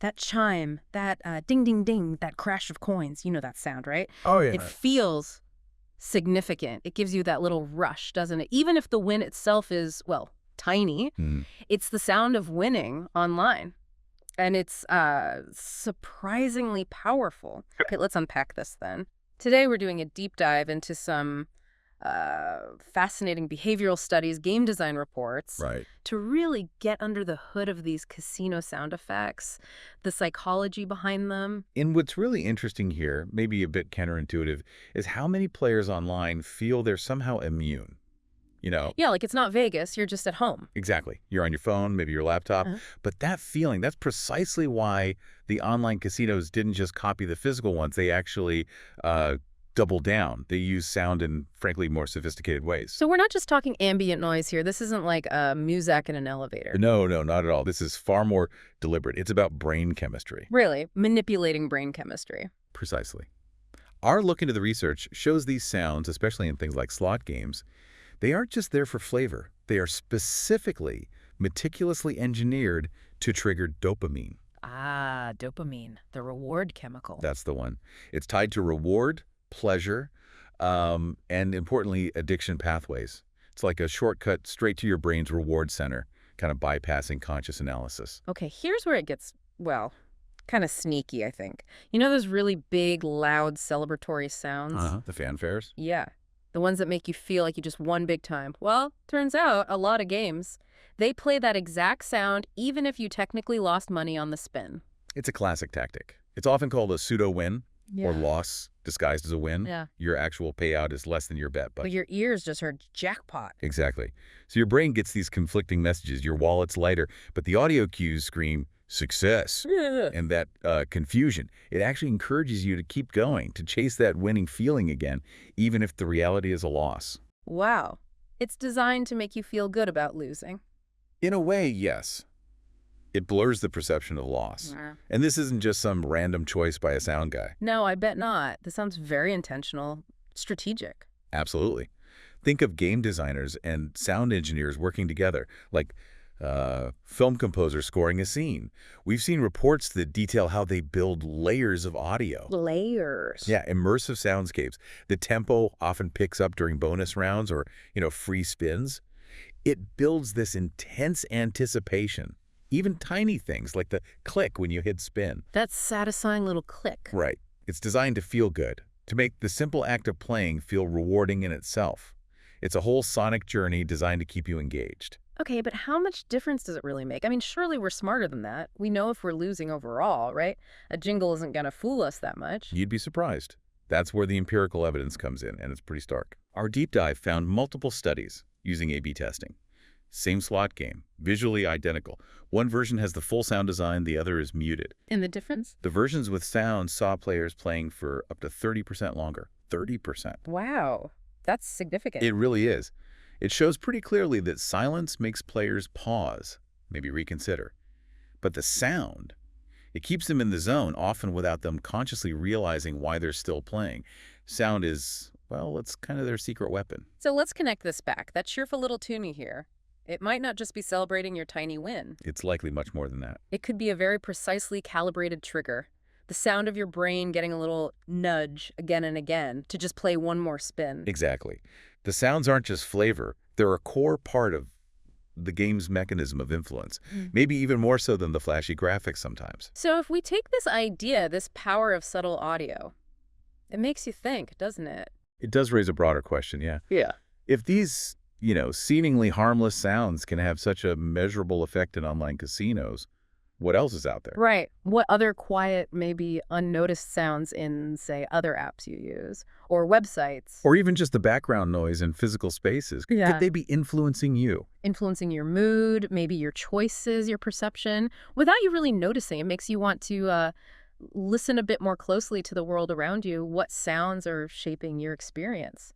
That chime, that ding, ding, ding, that crash of coins. You know that sound, right? Oh, yeah. It feels significant. It gives you that little rush, doesn't it? Even if the win itself is, well, tiny, it's the sound of winning online. And it's surprisingly powerful. Okay, let's unpack this then. Today we're doing a deep dive into some fascinating behavioral studies, game design reports, Right. to really get under the hood of these casino sound effects, the psychology behind them. And what's really interesting here, maybe a bit counterintuitive, is how many players online feel they're somehow immune. You know, Yeah, like it's not Vegas, you're just at home. exactly. You're on your phone, maybe your laptop. But that feeling, that's precisely why the online casinos didn't just copy the physical ones. They actually double down. They use sound in, frankly, more sophisticated ways. So we're not just talking ambient noise here. This isn't like a muzak in an elevator. No, not at all. This is far more deliberate. It's about brain chemistry. Really, manipulating brain chemistry. Precisely. Our look into the research shows these sounds, especially in things like slot games, they aren't just there for flavor. They are specifically, meticulously engineered to trigger dopamine. Ah, dopamine, the reward chemical. That's the one. It's tied to reward, pleasure, and importantly, addiction pathways. It's like a shortcut straight to your brain's reward center, kind of bypassing conscious analysis. Okay, here's where it gets, well, kind of sneaky, I think. You know those really big, loud, celebratory sounds? The fanfares? Yeah, the ones that make you feel like you just won big time. Well, turns out a lot of games, they play that exact sound even if you technically lost money on the spin. It's a classic tactic. It's often called a pseudo-win or loss disguised as a win. Yeah. Your actual payout is less than your bet. But your ears just heard jackpot. Exactly. So your brain gets these conflicting messages. Your wallet's lighter, but the audio cues scream success. And that confusion, it actually encourages you to keep going, to chase that winning feeling again, even if the reality is a loss. Wow. It's designed to make you feel good about losing. In a way, yes. It blurs the perception of loss. And this isn't just some random choice by a sound guy. No, I bet not. This sounds very intentional, strategic. Absolutely. Think of game designers and sound engineers working together, like film composers scoring a scene. We've seen reports that detail how they build layers of audio. Layers. Yeah, immersive soundscapes. The tempo often picks up during bonus rounds or, free spins. It builds this intense anticipation. Even tiny things like the click when you hit spin. That satisfying little click. Right. It's designed to feel good, to make the simple act of playing feel rewarding in itself. It's a whole sonic journey designed to keep you engaged. Okay, but how much difference does it really make? I mean, surely we're smarter than that. We know if we're losing overall, right? A jingle isn't going to fool us that much. You'd be surprised. That's where the empirical evidence comes in, and it's pretty stark. Our deep dive found multiple studies using A/B testing. Same slot game, visually identical. One version has the full sound design, the other is muted. And the difference? The versions with sound saw players playing for up to 30% longer. 30%. Wow, that's significant. It really is. It shows pretty clearly that silence makes players pause, maybe reconsider. But the sound, it keeps them in the zone, often without them consciously realizing why they're still playing. Sound is, well, it's kind of their secret weapon. So let's connect this back. That cheerful little tune you hear, it might not just be celebrating your tiny win. It's likely much more than that. It could be a very precisely calibrated trigger. The sound of your brain getting a little nudge again and again to just play one more spin. Exactly. The sounds aren't just flavor. They're a core part of the game's mechanism of influence, maybe even more so than the flashy graphics sometimes. So if we take this idea, this power of subtle audio, it makes you think, doesn't it? It does raise a broader question, yeah. Yeah. If these, seemingly harmless sounds can have such a measurable effect in online casinos, what else is out there? Right. What other quiet, maybe unnoticed sounds in, say, other apps you use or websites? Or even just the background noise in physical spaces. Yeah. Could they be influencing you? Influencing your mood, maybe your choices, your perception, without you really noticing. It makes you want to listen a bit more closely to the world around you. What sounds are shaping your experience?